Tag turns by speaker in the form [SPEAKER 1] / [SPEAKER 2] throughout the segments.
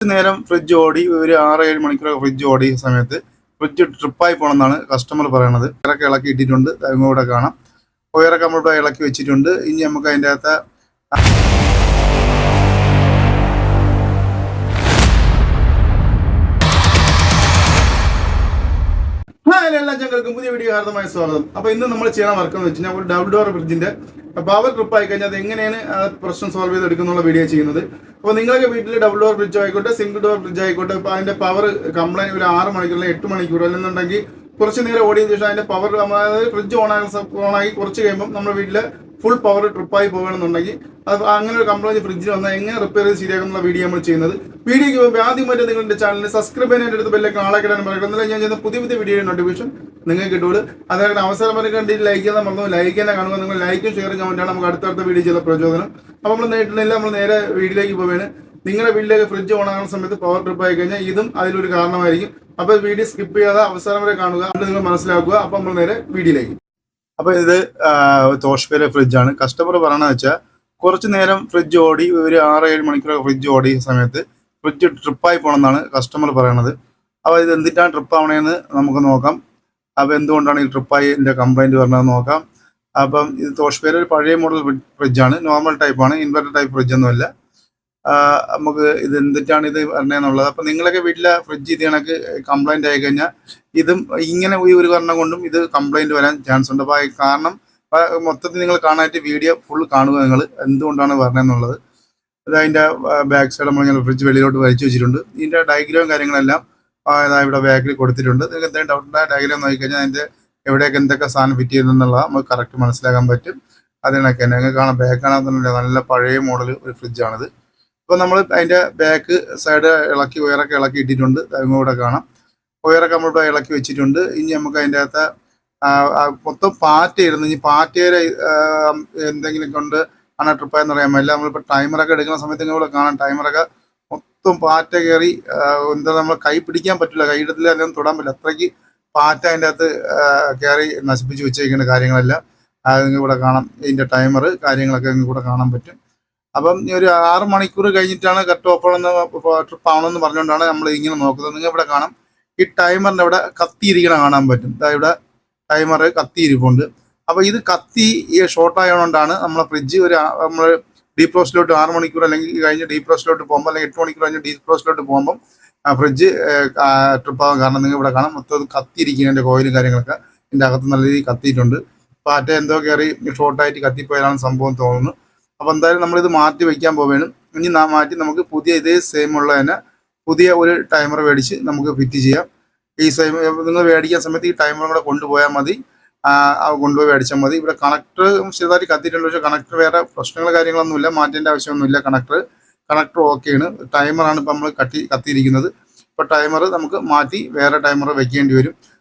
[SPEAKER 1] നേരം ഫ്രിഡ്ജ് ഓടി ഒരു 6-7 മണിക്കൂർ ഫ്രിഡ്ജ് ഓടിയ സമയത്ത് ഫ്രിഡ്ജ് ട്രിപ്പായി പോകണമെന്നാണ് കസ്റ്റമർ പറയണത്. ഇറക്കി ഇളക്കി ഇട്ടിട്ടുണ്ട്, കൂടെ കാണാം. ഉയരൊക്കെ നമ്മളിവിടെ ഇളക്കി വെച്ചിട്ടുണ്ട്. ഇനി നമുക്ക് അതിൻ്റെ അകത്ത് എല്ലാ ചങ്ങൾക്കും പുതിയ വീഡിയോ ഹാർദമായ സ്വാഗതം. അപ്പോൾ ഇന്ന് നമ്മൾ ചെയ്യാൻ വർക്ക് എന്ന് വെച്ചാൽ ഒരു ഡബിൾ ഡോർ ഫ്രിഡ്ജിന്റെ പവർ ട്രിപ്പ് ആയി കഴിഞ്ഞാൽ അത് എങ്ങനെയാണ് പ്രശ്നം സോൾവ് ചെയ്തെടുക്കുന്നുള്ള വീഡിയോ ചെയ്യുന്നത്. അപ്പോൾ നിങ്ങളൊക്കെ വീട്ടിൽ ഡബിൾ ഡോർ ഫ്രിഡ്ജ് ആയിക്കോട്ടെ, സിംഗിൾ ഡോർ ഫ്രിഡ്ജ് ആയിക്കോട്ടെ, അപ്പോൾ അതിന്റെ പവർ കംപ്ലൈന്റ് ഒരു 6 മണിക്കൂർ അല്ലെങ്കിൽ 8 മണിക്കൂർ അല്ലെന്നുണ്ടെങ്കിൽ കുറച്ച് നേരം ഓടിയതിനു ശേഷം അതിന്റെ പവർ അതായത് ഫ്രിഡ്ജ് ഓണാക്കി കുറച്ച് കഴിയുമ്പോൾ നമ്മുടെ വീട്ടിൽ ഫുൾ പവർ ട്രിപ്പായി പോകണമെന്നുണ്ടെങ്കിൽ അത് അങ്ങനെ ഒരു കംപ്ലൈന്റ് ഫ്രിഡ്ജിൽ വന്നാൽ എങ്ങനെ റിപ്പയർ ചെയ്ത് ശരിയാക്കുന്ന വീഡിയോ നമ്മൾ ചെയ്യുന്നത്. വീഡിയോക്ക് പോകുമ്പോൾ ആദ്യമായിട്ട് നിങ്ങളുടെ ചാനലിൽ സബ്സ്ക്രൈബ് ചെയ്യാനായിട്ട് എടുത്ത് ബെല്ലൊക്കെ ആളെ കിടാൻ പറയുന്നത് ഞാൻ ചെയ്യുന്ന പുതിയ വീഡിയോ നോട്ടിഫിക്കേഷൻ നിങ്ങൾക്ക് കിട്ടുള്ളൂ. അതായത് അവസരം വരെ കണ്ടിട്ട് ലൈക്ക് ചെയ്യാൻ മറന്നു, ലൈക്ക് തന്നെ കാണുക. നിങ്ങൾ ലൈക്കും ഷെയറും കമൻറ്റാണ് നമുക്ക് അടുത്തടുത്ത വീഡിയോ ചെയ്ത പ്രചോദനം. അപ്പോൾ നമ്മൾ നേരിട്ടില്ല, നമ്മൾ നേരെ വീഡിയോയിലേക്ക് പോവുകയാണ്. നിങ്ങളുടെ വീട്ടിലേക്ക് ഫ്രിഡ്ജ് ഓണാകുന്ന സമയത്ത് പവർ ട്രിപ്പ് ആയി കഴിഞ്ഞാൽ ഇതും അതിലൊരു കാരണമായിരിക്കും. അപ്പോൾ വീഡിയോ സ്കിപ്പ് ചെയ്യാതെ അവസരം വരെ കാണുക, അത് നിങ്ങൾ മനസ്സിലാക്കുക. അപ്പോൾ നമ്മൾ നേരെ വീഡിയോയിലേക്ക്. അപ്പോൾ ഇത് തോഷ്പേരെ ഫ്രിഡ്ജാണ്. കസ്റ്റമർ പറയണമെന്ന് വെച്ചാൽ കുറച്ച് നേരം ഫ്രിഡ്ജ് ഓടി ഒരു 6-7 മണിക്കൂർ ഫ്രിഡ്ജ് ഓടിയ സമയത്ത് ഫ്രിഡ്ജ് ട്രിപ്പായി പോകണമെന്നാണ് കസ്റ്റമർ പറയണത്. അപ്പോൾ ഇത് എന്തിട്ടാണ് ട്രിപ്പ് ആവണേന്ന് നമുക്ക് നോക്കാം. അപ്പോൾ എന്തുകൊണ്ടാണ് ഈ ട്രിപ്പായി ഇതിൻ്റെ കംപ്ലൈൻറ്റ് പറഞ്ഞതെന്ന് നോക്കാം. അപ്പം ഇത് തോഷ്പേരെ ഒരു പഴയ മോഡൽ ഫ്രിഡ്ജാണ്, നോർമൽ ടൈപ്പാണ്, ഇൻവെർട്ടർ ടൈപ്പ് ഫ്രിഡ്ജൊന്നുമല്ല. നമുക്ക് ഇത് എന്തിട്ടാണ് ഇത് പറഞ്ഞതെന്നുള്ളത്. അപ്പം നിങ്ങളൊക്കെ വീട്ടിലെ ഫ്രിഡ്ജ് ഇത് കണക്ക് കംപ്ലൈൻറ്റ് ആയി കഴിഞ്ഞാൽ ഇതും ഇങ്ങനെ ഒരു കാരണം കൊണ്ടും ഇത് കംപ്ലൈൻറ്റ് വരാൻ ചാൻസ് ഉണ്ട്. അപ്പോൾ കാരണം മൊത്തത്തിൽ നിങ്ങൾ കാണാനായിട്ട് വീഡിയോ ഫുൾ കാണുക, നിങ്ങൾ എന്തുകൊണ്ടാണ് പറഞ്ഞതെന്നുള്ളത്. അതിൻ്റെ ബാക്ക് സൈഡ് നമ്മളിങ്ങനെ ഫ്രിഡ്ജ് വെളിയിലോട്ട് വലിച്ചു വെച്ചിട്ടുണ്ട്. ഇതിൻ്റെ ഡയഗ്രാം കാര്യങ്ങളെല്ലാം ഇവിടെ ബാക്കിൽ കൊടുത്തിട്ടുണ്ട്. നിങ്ങൾക്ക് എന്തെങ്കിലും ഡൗട്ടുണ്ടായ ഡയഗ്രാം നോക്കിക്കഴിഞ്ഞാൽ അതിൻ്റെ എവിടെയൊക്കെ എന്തൊക്കെ സാധനം ഫിറ്റ് ചെയ്യുന്നുള്ളത് നമുക്ക് കറക്റ്റ് മനസ്സിലാക്കാൻ പറ്റും. അതിനൊക്കെ നിങ്ങൾക്ക് കാണാം, ബാക്ക് കാണാൻ നല്ല പഴയ മോഡൽ ഒരു ഫ്രിഡ്ജാണിത്. അപ്പോൾ നമ്മൾ അതിൻ്റെ ബാക്ക് സൈഡ് ഇളക്കി ഉയരൊക്കെ ഇളക്കി ഇട്ടിട്ടുണ്ട്, കൂടെ കാണാം. ഉയരൊക്കെ നമ്മളിവിടെ ഇളക്കി വെച്ചിട്ടുണ്ട്. ഇനി നമുക്ക് അതിൻ്റെ അകത്ത് മൊത്തം പാറ്റയായിരുന്നു. ഇനി പാറ്റയുടെ എന്തെങ്കിലും കൊണ്ട് ആണ് ട്രിപ്പായെന്ന് പറയാൻ പറ്റില്ല. നമ്മളിപ്പോൾ ടൈമറൊക്കെ എടുക്കുന്ന സമയത്ത് ഇവിടെ കാണാം, ടൈമറൊക്കെ മൊത്തം പാറ്റ കയറി എന്താ നമ്മൾ കൈ പിടിക്കാൻ പറ്റില്ല, കൈയിടത്തിൽ അല്ലെങ്കിൽ തൊടാൻ പറ്റില്ല, അത്രയ്ക്ക് പാറ്റ അതിൻ്റെ അകത്ത് കയറി നശിപ്പിച്ച് വെച്ചേക്കുന്ന കാര്യങ്ങളെല്ലാം നിങ്ങൾക്ക് ഇവിടെ കാണാം. ഇതിൻ്റെ ടൈമർ കാര്യങ്ങളൊക്കെ നിങ്ങൾക്ക് ഇവിടെ കാണാൻ പറ്റും. അപ്പം ഈ ഒരു 6 മണിക്കൂർ കഴിഞ്ഞിട്ടാണ് കട്ട് ഓഫ് ആണെന്ന് ട്രിപ്പ് ആവണമെന്ന് പറഞ്ഞുകൊണ്ടാണ് നമ്മൾ ഇങ്ങനെ നോക്കുന്നത്. നിങ്ങൾ ഇവിടെ കാണാം, ഈ ടൈമറിൻ്റെ അവിടെ കത്തിയിരിക്കണം കാണാൻ പറ്റും. ഇവിടെ ടൈമർ കത്തിയിരിപ്പുണ്ട്. അപ്പോൾ ഇത് കത്തി ഷോർട്ടായതുകൊണ്ടാണ് നമ്മളെ ഫ്രിഡ്ജ് നമ്മൾ ഡീപ് റോസ്റ്റിലോട്ട് 6 മണിക്കൂർ അല്ലെങ്കിൽ കഴിഞ്ഞ് ഡീപ് റോസ്റ്റിലോട്ട് പോകുമ്പോൾ അല്ലെങ്കിൽ 8 മണിക്കൂർ കഴിഞ്ഞ് ഡീപ് റോസ്റ്റിലോട്ട് പോകുമ്പം ഫ്രിഡ്ജ് ട്രിപ്പാകാൻ കാരണം നിങ്ങൾ ഇവിടെ കാണാം, മൊത്തം കത്തിയിരിക്കുന്നതിൻ്റെ കോയിലും കാര്യങ്ങളൊക്കെ ഇതിൻ്റെ അകത്ത് നല്ല രീതിയിൽ കത്തിയിട്ടുണ്ട്. പാറ്റ എന്തോ കയറി ഷോർട്ടായിട്ട് കത്തിപ്പോയാലാണ് സംഭവം തോന്നുന്നു. അപ്പോൾ എന്തായാലും നമ്മളിത് മാറ്റി വയ്ക്കാൻ പോവുകയാണ്. ഇനി മാറ്റി നമുക്ക് പുതിയ ഇതേ സെയിം ഉള്ള തന്നെ പുതിയ ഒരു ടൈമർ മേടിച്ച് നമുക്ക് ഫിറ്റ് ചെയ്യാം. ഈ സെയിം നിങ്ങൾ മേടിക്കുന്ന സമയത്ത് ഈ ടൈമർ കൂടെ കൊണ്ടുപോയാൽ മതി, കൊണ്ടുപോയി മേടിച്ചാൽ മതി. ഇവിടെ കണക്ടർ ചെറുതായിട്ട് കത്തിയിട്ടുണ്ട്, പക്ഷേ കണക്ടർ വേറെ പ്രശ്നങ്ങൾ കാര്യങ്ങളൊന്നുമില്ല, മാറ്റേണ്ട ആവശ്യമൊന്നുമില്ല. കണക്ടർ ഓക്കെയാണ്. ടൈമറാണ് ഇപ്പോൾ നമ്മൾ കത്തിയിരിക്കുന്നത്. ഇപ്പോൾ ടൈമർ നമുക്ക് മാറ്റി വേറെ ടൈമർ വെക്കേണ്ടി വരും.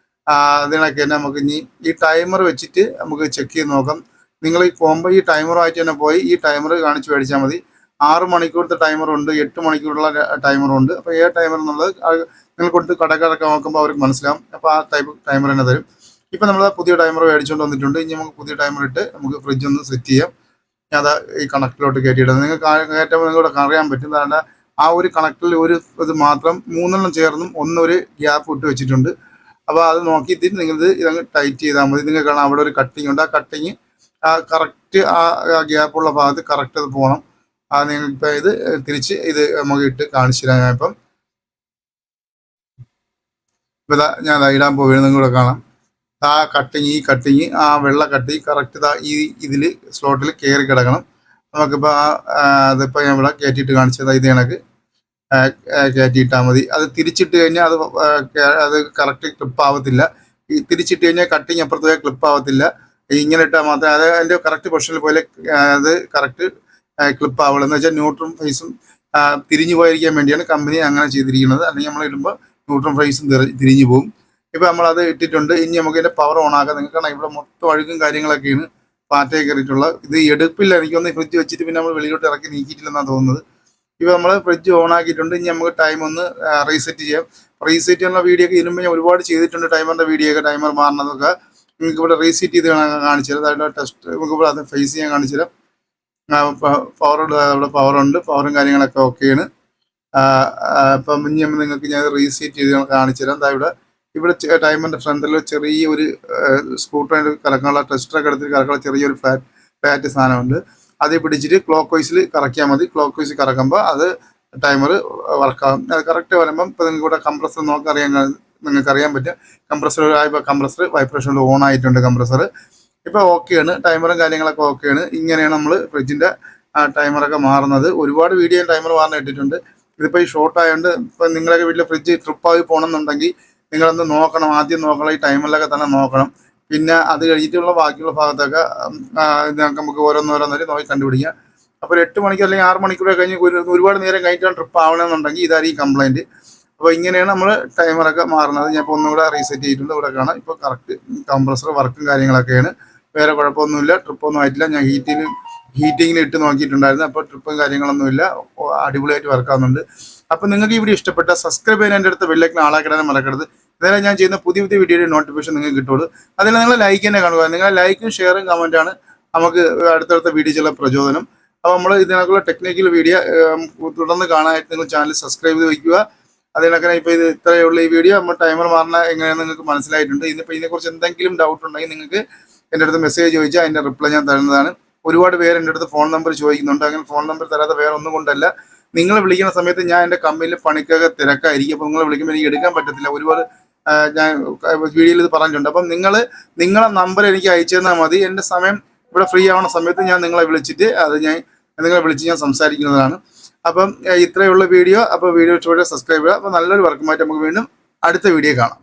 [SPEAKER 1] അതിനൊക്കെ തന്നെ നമുക്ക് ഇനി ഈ ടൈമർ വെച്ചിട്ട് നമുക്ക് ചെക്ക് ചെയ്ത് നോക്കാം. നിങ്ങൾ ഈ പോകുമ്പോൾ ഈ ടൈമറുമായിട്ട് തന്നെ പോയി ഈ ടൈമർ കാണിച്ച് മേടിച്ചാൽ മതി. 6 മണിക്കൂറത്തെ ടൈമറുണ്ട്, 8 മണിക്കൂറുള്ള ടൈമറുണ്ട്. അപ്പോൾ ഏത് ടൈമർ എന്നുള്ളത് നിങ്ങൾ കൊടുത്ത് കടക്കാരൊക്കെ നോക്കുമ്പോൾ അവർക്ക് മനസ്സിലാവും. അപ്പോൾ ആ ടൈമർ തന്നെ തരും. ഇപ്പം നമ്മൾ പുതിയ ടൈമർ മേടിച്ചുകൊണ്ട് വന്നിട്ടുണ്ട്. ഇനി നമുക്ക് പുതിയ ടൈമർ ഇട്ട് നമുക്ക് ഫ്രിഡ്ജ് ഒന്ന് സെറ്റ് ചെയ്യാം. ഞാൻ ഈ കണക്റ്റിലോട്ട് കയറ്റിയിടുന്നത് നിങ്ങൾക്ക് കയറ്റുമ്പോൾ നിങ്ങളുടെ അറിയാൻ പറ്റും. കാരണം ആ ഒരു കണക്റ്റിൽ ഒരു ഇത് മാത്രം 3 ചേർന്നും ഒന്നൊരു ഗ്യാപ്പ് ഇട്ട് വെച്ചിട്ടുണ്ട്. അപ്പോൾ അത് നോക്കിയിട്ട് നിങ്ങളിത് ഇതങ്ങ് ടൈറ്റ് ചെയ്താൽ മതി. നിങ്ങൾക്ക് കാണാം അവിടെ ഒരു കട്ടിങ് ഉണ്ട്. ആ കട്ടിങ് കറക്റ്റ് ആ ഗ്യാപ്പുള്ള ഭാഗത്ത് കറക്റ്റ് അത് പോകണം. നിങ്ങളിപ്പോൾ ഇത് തിരിച്ച് ഇത് നമുക്ക് ഇട്ട് കാണിച്ചു തരാം. ഞാനിപ്പം ഇതാ ഞാൻ ഇടാൻ പോവുകയാണ്. നിങ്ങളുടെ കാണാം ആ ഈ കട്ടിങ് ആ വെള്ള കട്ടി കറക്റ്റ് ഇതിൽ സ്ലോട്ടിൽ കയറി കിടക്കണം. നമുക്കിപ്പോൾ അതിപ്പോൾ ഞാൻ ഇവിടെ കയറ്റിയിട്ട് കാണിച്ചത് ഇത് കണക്ക് കയറ്റിയിട്ടാൽ മതി. അത് തിരിച്ചിട്ട് കഴിഞ്ഞാൽ അത് കറക്റ്റ് ക്ലിപ്പ് ആവത്തില്ല. ഈ തിരിച്ചിട്ട് കഴിഞ്ഞാൽ കട്ടിങ് അപ്പുറത്ത് പോയാൽ ക്ലിപ്പ് ആവത്തില്ല. ഇങ്ങനെ ഇട്ടാൽ മാത്രമേ അത് അതിൻ്റെ കറക്റ്റ് പൊസിഷനിൽ പോലെ അത് കറക്റ്റ് ക്ലിപ്പ് ആവുള്ളൂ. എന്ന് വെച്ചാൽ ന്യൂട്രൽ ഫേസും തിരിഞ്ഞു പോയിരിക്കാൻ വേണ്ടിയാണ് കമ്പനി അങ്ങനെ ചെയ്തിരിക്കുന്നത്. അല്ലെങ്കിൽ നമ്മൾ ഇടുമ്പോൾ ന്യൂട്രൽ ഫേസും തിരിഞ്ഞു പോകും. ഇപ്പോൾ നമ്മളത് ഇട്ടിട്ടുണ്ട്. ഇനി നമുക്ക് ഇതിൻ്റെ പവർ ഓൺ ആക്കാം. നിങ്ങൾക്ക് കാണാം ഇവിടെ മൊത്തം അഴുക്കും കാര്യങ്ങളൊക്കെയാണ് പാറ്റയെ കയറിയിട്ടുള്ള. ഇത് എടുപ്പില്ല, എനിക്കൊന്ന് ഫ്രിഡ്ജ് വെച്ചിട്ട് പിന്നെ നമ്മൾ വെളിയിലോട്ട് ഇറക്കി നീക്കിയിട്ടില്ലെന്നാണ് തോന്നുന്നത്. ഇപ്പോൾ നമ്മൾ ഫ്രിഡ്ജ് ഓൺ ആക്കിയിട്ടുണ്ട്. ഇനി നമുക്ക് ടൈം ഒന്ന് റീസെറ്റ് ചെയ്യാം. റീസെറ്റ് ചെയ്യാനുള്ള വീഡിയോ ഒക്കെ ഇതിനുമ്പോൾ ഞാൻ ഒരുപാട് ചെയ്തിട്ടുണ്ട്. ടൈമറിൻ്റെ വീഡിയോ ഒക്കെ ടൈമർ മാറണതൊക്കെ നിങ്ങൾക്ക് ഇവിടെ റീസെറ്റ് ചെയ്ത് കാണിച്ചു തരാം. അതിൻ്റെ ടെസ്റ്റ് നമുക്ക് ഇവിടെ അത് ഫേസ് ചെയ്യാൻ കാണിച്ചു തരാം. പവർ ഇവിടെ പവറുണ്ട്, പവറും കാര്യങ്ങളൊക്കെ ഓക്കെയാണ്. ഇപ്പം ഇനി നിങ്ങൾക്ക് ഞാൻ റീസെറ്റ് ചെയ്ത് കാണിച്ചു തരാം. ഇവിടെ ഇവിടെ ടൈമറിൻ്റെ ഫ്രണ്ടിൽ ചെറിയൊരു സ്ക്രൂ ഡ്രൈവർ കറക്കാനുള്ള ടെസ്റ്ററൊക്കെ എടുത്തിട്ട് കറക്കാനുള്ള ചെറിയൊരു ഫ്ലാറ്റ് സാധനമുണ്ട്. അത് പിടിച്ചിട്ട് ക്ലോക്ക് വൈസിൽ കറക്കിയാൽ മതി. ക്ലോക്ക് വൈസിൽ കറക്കുമ്പോൾ അത് ടൈമർ വർക്കാകും. അത് കറക്റ്റ് വരുമ്പം ഇപ്പോൾ നിങ്ങൾക്ക് ഇവിടെ കംപ്രസർ നിങ്ങൾക്ക് അറിയാൻ പറ്റും. കംപ്രസർ വൈബ്രേഷനിൽ ഓൺ ആയിട്ടുണ്ട്. കംപ്രസർ ഇപ്പോൾ ഓക്കെയാണ്. ടൈമറും കാര്യങ്ങളൊക്കെ ഓക്കെയാണ്. ഇങ്ങനെയാണ് നമ്മൾ ഫ്രിഡ്ജിൻ്റെ ടൈമറൊക്കെ മാറുന്നത്. ഒരുപാട് വീഡിയോ ടൈമർ മാറാൻ ഇട്ടിട്ടുണ്ട്. ഇതിപ്പോൾ ഈ ഷോർട്ട് ആയതുകൊണ്ട് ഇപ്പം നിങ്ങളുടെ വീട്ടിൽ ഫ്രിഡ്ജ് ട്രിപ്പായി പോകണമെന്നുണ്ടെങ്കിൽ നിങ്ങളൊന്ന് നോക്കണം. ആദ്യം നോക്കണം, ഈ ടൈമിലൊക്കെ തന്നെ നോക്കണം. പിന്നെ അത് കഴിഞ്ഞിട്ടുള്ള ബാക്കിയുള്ള ഭാഗത്തൊക്കെ നമുക്ക് ഓരോന്നോരോന്നൊരു നോക്കി കണ്ടുപിടിക്കാം. അപ്പോൾ ഒരു 8 മണിക്കൂർ അല്ലെങ്കിൽ 6 മണിക്കൂർ കഴിഞ്ഞ് ഒരുപാട് നേരം കഴിഞ്ഞിട്ടാണ് ട്രിപ്പ് ആവണമെന്നുണ്ടെങ്കിൽ ഇതായിരിക്കും കംപ്ലൈൻറ്റ്. അപ്പോൾ ഇങ്ങനെയാണ് നമ്മൾ ടൈമറൊക്കെ മാറുന്നത്. ഞാൻ ഇപ്പോൾ ഒന്നുകൂടെ റീസെറ്റ് ചെയ്തിട്ടുണ്ട്. ഇവിടെ കാണാം ഇപ്പോൾ കറക്റ്റ് കംപ്രസർ വർക്കും കാര്യങ്ങളൊക്കെയാണ്. വേറെ കുഴപ്പമൊന്നുമില്ല, ട്രിപ്പൊന്നും ആയിട്ടില്ല. ഞാൻ ഹീറ്റിങ്ങിൽ ഇട്ട് നോക്കിയിട്ടുണ്ടായിരുന്നു. അപ്പോൾ ട്രിപ്പും കാര്യങ്ങളൊന്നുമില്ല, അടിപൊളിയായിട്ട് വർക്കാവുന്നുണ്ട്. അപ്പോൾ നിങ്ങൾക്ക് ഈ വീഡിയോ ഇഷ്ടപ്പെട്ട സബ്സ്ക്രൈബ് ചെയ്യാൻ എൻ്റെ അടുത്ത് ബെല്ലൈക്കൺ ആളാക്കിടാനും മറക്കരുത്. ഇതായാലും ഞാൻ ചെയ്യുന്ന പുതിയ വീഡിയോയുടെ നോട്ടിഫിക്കേഷൻ നിങ്ങൾക്ക് കിട്ടുള്ളൂ. അതിൽ നിങ്ങൾ ലൈക്ക് തന്നെ കാണുക. നിങ്ങളുടെ ലൈക്കും ഷെയറും കമൻറ്റാണ് നമുക്ക് അടുത്തടുത്ത വീഡിയോ ചെയ്യുന്ന പ്രചോദനം. അപ്പോൾ നമ്മൾ ഇതിനകത്തുള്ള ടെക്നിക്കൽ വീഡിയോ തുടർന്ന് കാണാനായിട്ട് നിങ്ങൾ ചാനൽ സബ്സ്ക്രൈബ് ചെയ്ത് വയ്ക്കുക. അതിനൊക്കെ ഇപ്പോൾ ഇത് ഇത്രയുള്ള ഈ വീഡിയോ നമ്മൾ ടൈമർ മാറുന്ന എങ്ങനെയാണെന്ന് നിങ്ങൾക്ക് മനസ്സിലായിട്ടുണ്ട്. ഇന്നിപ്പോൾ ഇതിനെക്കുറിച്ച് എന്തെങ്കിലും ഡൗട്ട് ഉണ്ടെങ്കിൽ നിങ്ങൾക്ക് എൻ്റെ അടുത്ത് മെസ്സേജ് ചോദിച്ചാൽ അതിൻ്റെ റിപ്ലൈ ഞാൻ തരുന്നതാണ്. ഒരുപാട് പേര് എൻ്റെ അടുത്ത് ഫോൺ നമ്പർ ചോദിക്കുന്നുണ്ട്. അങ്ങനെ ഫോൺ നമ്പർ തരാതെ വേറെ ഒന്നും കൊണ്ടല്ല, നിങ്ങൾ വിളിക്കുന്ന സമയത്ത് ഞാൻ എൻ്റെ കമ്പനിയിൽ പണിക്കൊക്കെ തിരക്കായിരിക്കും. അപ്പോൾ നിങ്ങൾ വിളിക്കുമ്പോൾ എനിക്ക് എടുക്കാൻ പറ്റത്തില്ല. ഒരുപാട് ഞാൻ വീഡിയോയിൽ ഇത് പറഞ്ഞിട്ടുണ്ട്. അപ്പം നിങ്ങളെ നമ്പർ എനിക്ക് അയച്ചു തന്നാൽ മതി. എൻ്റെ സമയം ഇവിടെ ഫ്രീ ആവുന്ന സമയത്ത് ഞാൻ നിങ്ങളെ വിളിച്ചിട്ട് നിങ്ങളെ വിളിച്ച് ഞാൻ സംസാരിക്കുന്നതാണ്. അപ്പം ഇത്രയുള്ള വീഡിയോ. അപ്പോൾ വീഡിയോ ഇഷ്ടപ്പെട്ട സബ്സ്ക്രൈബ് ചെയ്യുക. അപ്പോൾ നല്ലൊരു വർക്കുമായിട്ട് നമുക്ക് വീണ്ടും അടുത്ത വീഡിയോ കാണാം.